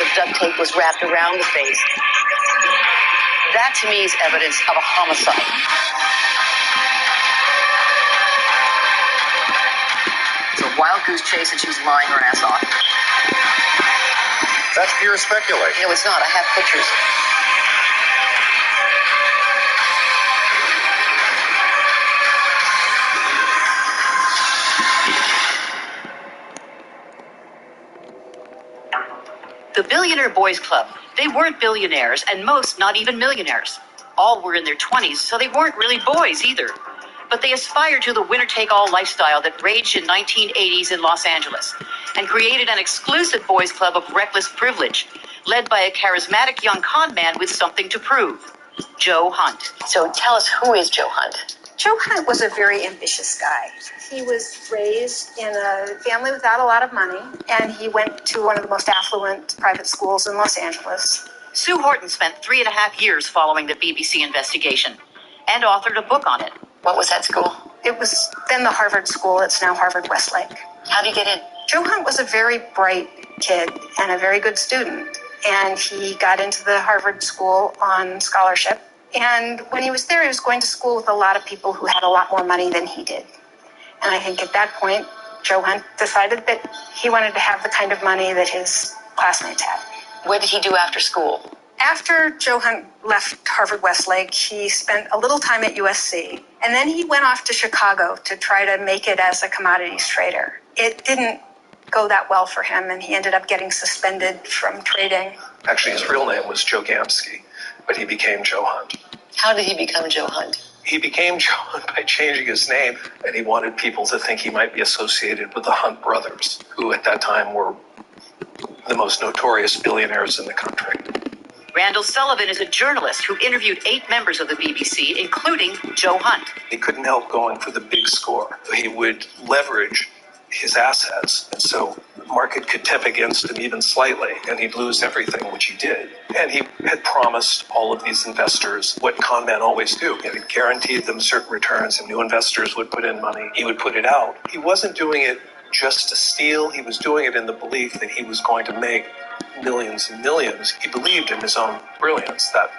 of duct tape was wrapped around the face. That, to me, is evidence of a homicide. It's a wild goose chase, and she's lying her ass off. That's pure speculation. No, it's not. I have pictures. The Billionaire Boys Club. They weren't billionaires, and most not even millionaires. All were in their 20s, so they weren't really boys either. But they aspired to the winner-take-all lifestyle that raged in 1980s in Los Angeles and created an exclusive boys club of reckless privilege, led by a charismatic young con man with something to prove, Joe Hunt. So tell us, who is Joe Hunt? Joe Hunt was a very ambitious guy. He was raised in a family without a lot of money, and he went to one of the most affluent private schools in Los Angeles. Sue Horton spent 3.5 years following the BBC investigation and authored a book on it. What was that school? It was then the Harvard School. It's now Harvard Westlake. How did you get in? Joe Hunt was a very bright kid and a very good student, and he got into the Harvard School on scholarship. And when he was there, he was going to school with a lot of people who had a lot more money than he did. And I think at that point, Joe Hunt decided that he wanted to have the kind of money that his classmates had. What did he do after school? After Joe Hunt left Harvard Westlake, he spent a little time at USC. And then he went off to Chicago to try to make it as a commodities trader. It didn't go that well for him, and he ended up getting suspended from trading. Actually, his real name was Joe Gamsky, but he became Joe Hunt. How did he become Joe Hunt? He became Joe Hunt by changing his name, and he wanted people to think he might be associated with the Hunt brothers, who at that time were the most notorious billionaires in the country. Randall Sullivan is a journalist who interviewed 8 members of the BBC, including Joe Hunt. He couldn't help going for the big score. He would leverage his assets, and so the market could tip against him even slightly, and he'd lose everything, which he did. And he had promised all of these investors what con men always do. He had guaranteed them certain returns, and new investors would put in money. He would put it out. He wasn't doing it just to steal. He was doing it in the belief that he was going to make millions and millions. He believed in his own brilliance that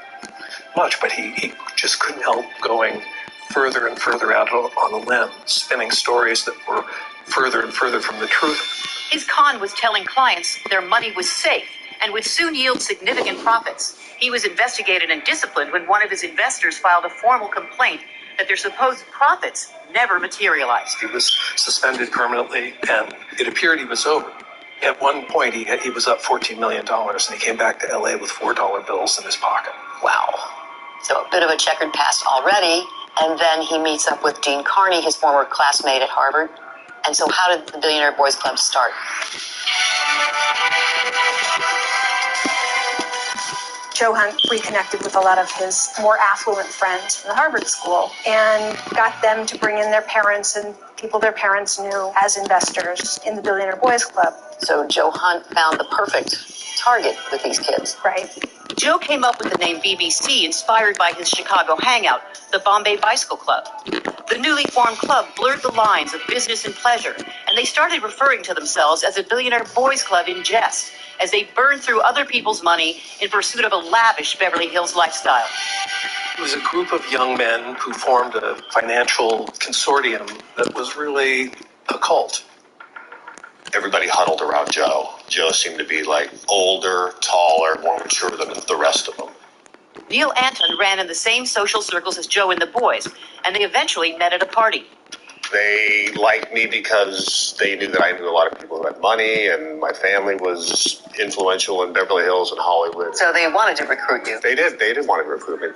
much, but he just couldn't help going further and further out on a limb, spinning stories that were further and further from the truth. His con was telling clients their money was safe and would soon yield significant profits. He was investigated and disciplined when one of his investors filed a formal complaint that their supposed profits never materialized. He was suspended permanently, and it appeared he was over. At one point, he was up $14 million, and he came back to LA with $4 bills in his pocket. Wow. So a bit of a checkered past already, and then he meets up with Dean Carney, his former classmate at Harvard. And so how did the Billionaire Boys Club start? Joe Hunt reconnected with a lot of his more affluent friends from the Harvard School and got them to bring in their parents and people their parents knew as investors in the Billionaire Boys Club. So Joe Hunt found the perfect target with these kids. Right. Joe came up with the name BBC inspired by his Chicago hangout, the Bombay Bicycle Club. The newly formed club blurred the lines of business and pleasure, and they started referring to themselves as a Billionaire Boys Club in jest, as they burned through other people's money in pursuit of a lavish Beverly Hills lifestyle. It was a group of young men who formed a financial consortium that was really a cult. Everybody huddled around Joe. Joe seemed to be like older, taller, more mature than the rest of them. Neil Anton ran in the same social circles as Joe and the boys, and they eventually met at a party. They liked me because they knew that I knew a lot of people who had money, and my family was influential in Beverly Hills and Hollywood. So they wanted to recruit you. They did. They did want to recruit me.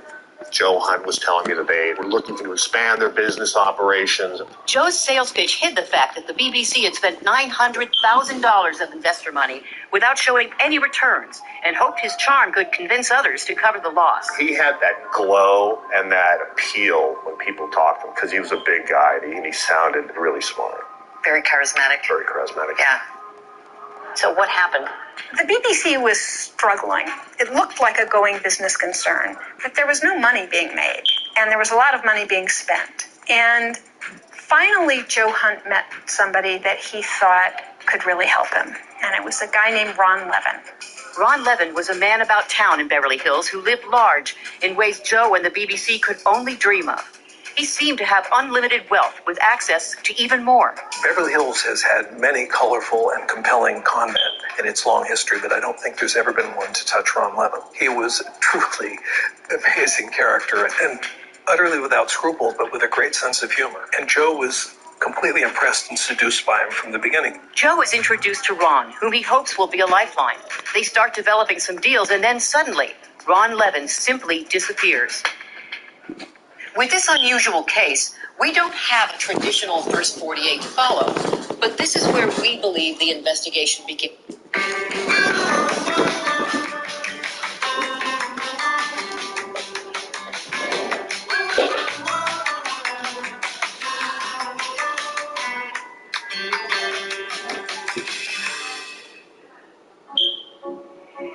Joe Hunt was telling me that they were looking to expand their business operations. Joe's sales pitch hid the fact that the BBC had spent $900,000 of investor money without showing any returns, and hoped his charm could convince others to cover the loss. He had that glow and that appeal when people talked to him, because he was a big guy and he sounded really smart. Very charismatic. Very charismatic. Yeah. So what happened? The BBC was struggling. It looked like a going business concern, but there was no money being made, and there was a lot of money being spent. And finally, Joe Hunt met somebody that he thought could really help him. and it was a guy named Ron Levin. Ron Levin was a man about town in Beverly Hills who lived large in ways Joe and the BBC could only dream of. He seemed to have unlimited wealth with access to even more. Beverly Hills has had many colorful and compelling con men in its long history, but I don't think there's ever been one to touch Ron Levin. He was a truly amazing character and utterly without scruple, but with a great sense of humor. And Joe was completely impressed and seduced by him from the beginning. Joe is introduced to Ron, whom he hopes will be a lifeline. They start developing some deals, and then suddenly, Ron Levin simply disappears. With this unusual case, we don't have a traditional first 48 to follow, but this is where we believe the investigation begins.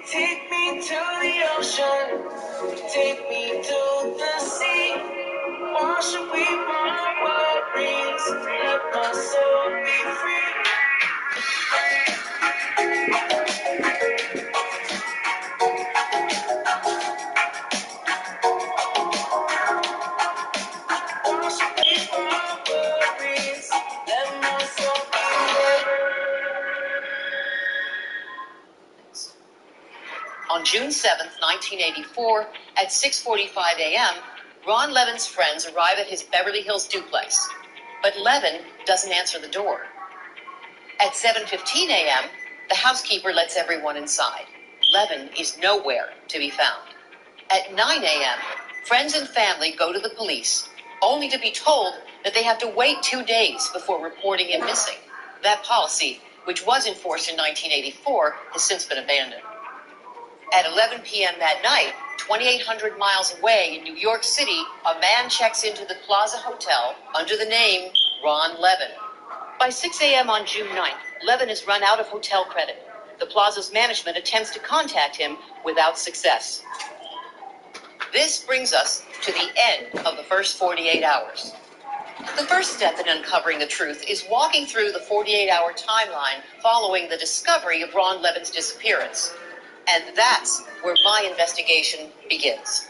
Take me to the ocean, take me to the sea, wash away my worries, let my soul be free. Wash away my worries, let my soul be free. On June 7th, 1984, at 6:45 a.m., Ron Levin's friends arrive at his Beverly Hills duplex. But Levin doesn't answer the door. At 7:15 a.m., the housekeeper lets everyone inside. Levin is nowhere to be found. At 9 a.m., friends and family go to the police, only to be told that they have to wait 2 days before reporting him missing. That policy, which was enforced in 1984, has since been abandoned. At 11 p.m. that night, 2,800 miles away in New York City, a man checks into the Plaza Hotel under the name Ron Levin. By 6 a.m. on June 9th, Levin has run out of hotel credit. The Plaza's management attempts to contact him without success. This brings us to the end of the first 48 hours. The first step in uncovering the truth is walking through the 48-hour timeline following the discovery of Ron Levin's disappearance. And that's where my investigation begins.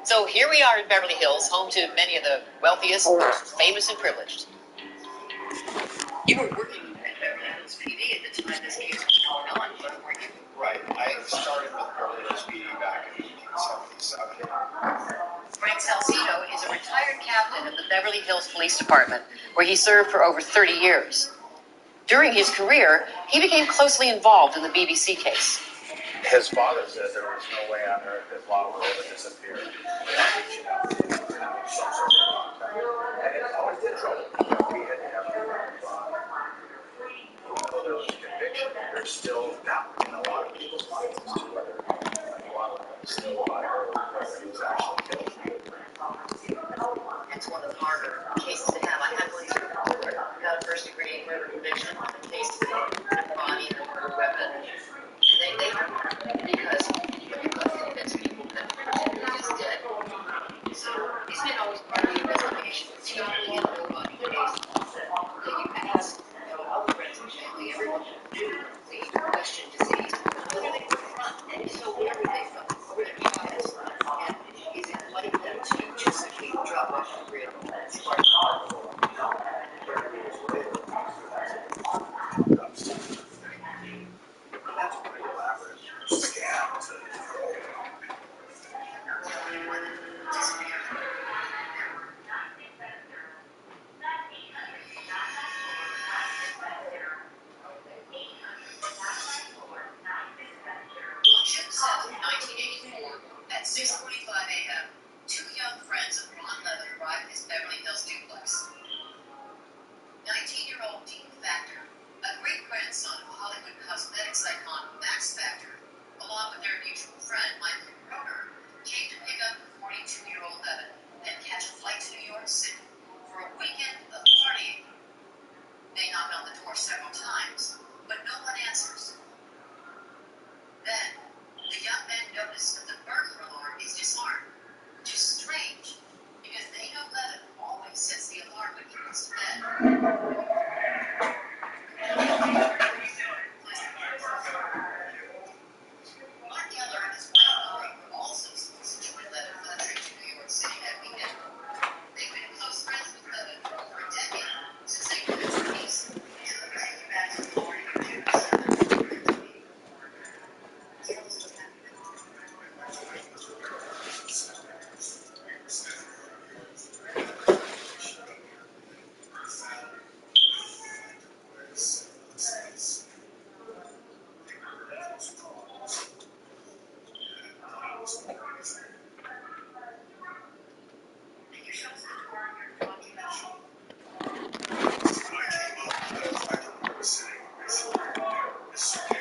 So here we are in Beverly Hills, home to many of the wealthiest, most famous, and privileged. You were working at Beverly Hills PD at the time this case was going on, but weren't you? Right. I started with Beverly Hills PD back in 1977. Frank Salcido is a retired captain of the Beverly Hills Police Department, where he served for over 30 years. During his career, he became closely involved in the BBC case. His father said there was no way on earth that Law would ever disappear without reaching out to him or having some sort of contact. And it always did trouble. We had to have to even though there was conviction, there's still doubt in a lot of people's minds as to whether Law was still alive or whether he was actually killed. It's one of the harder cases to have. I had one who got a first-degree murder conviction on the case of the body and a murder weapon. They because you couldn't convince people that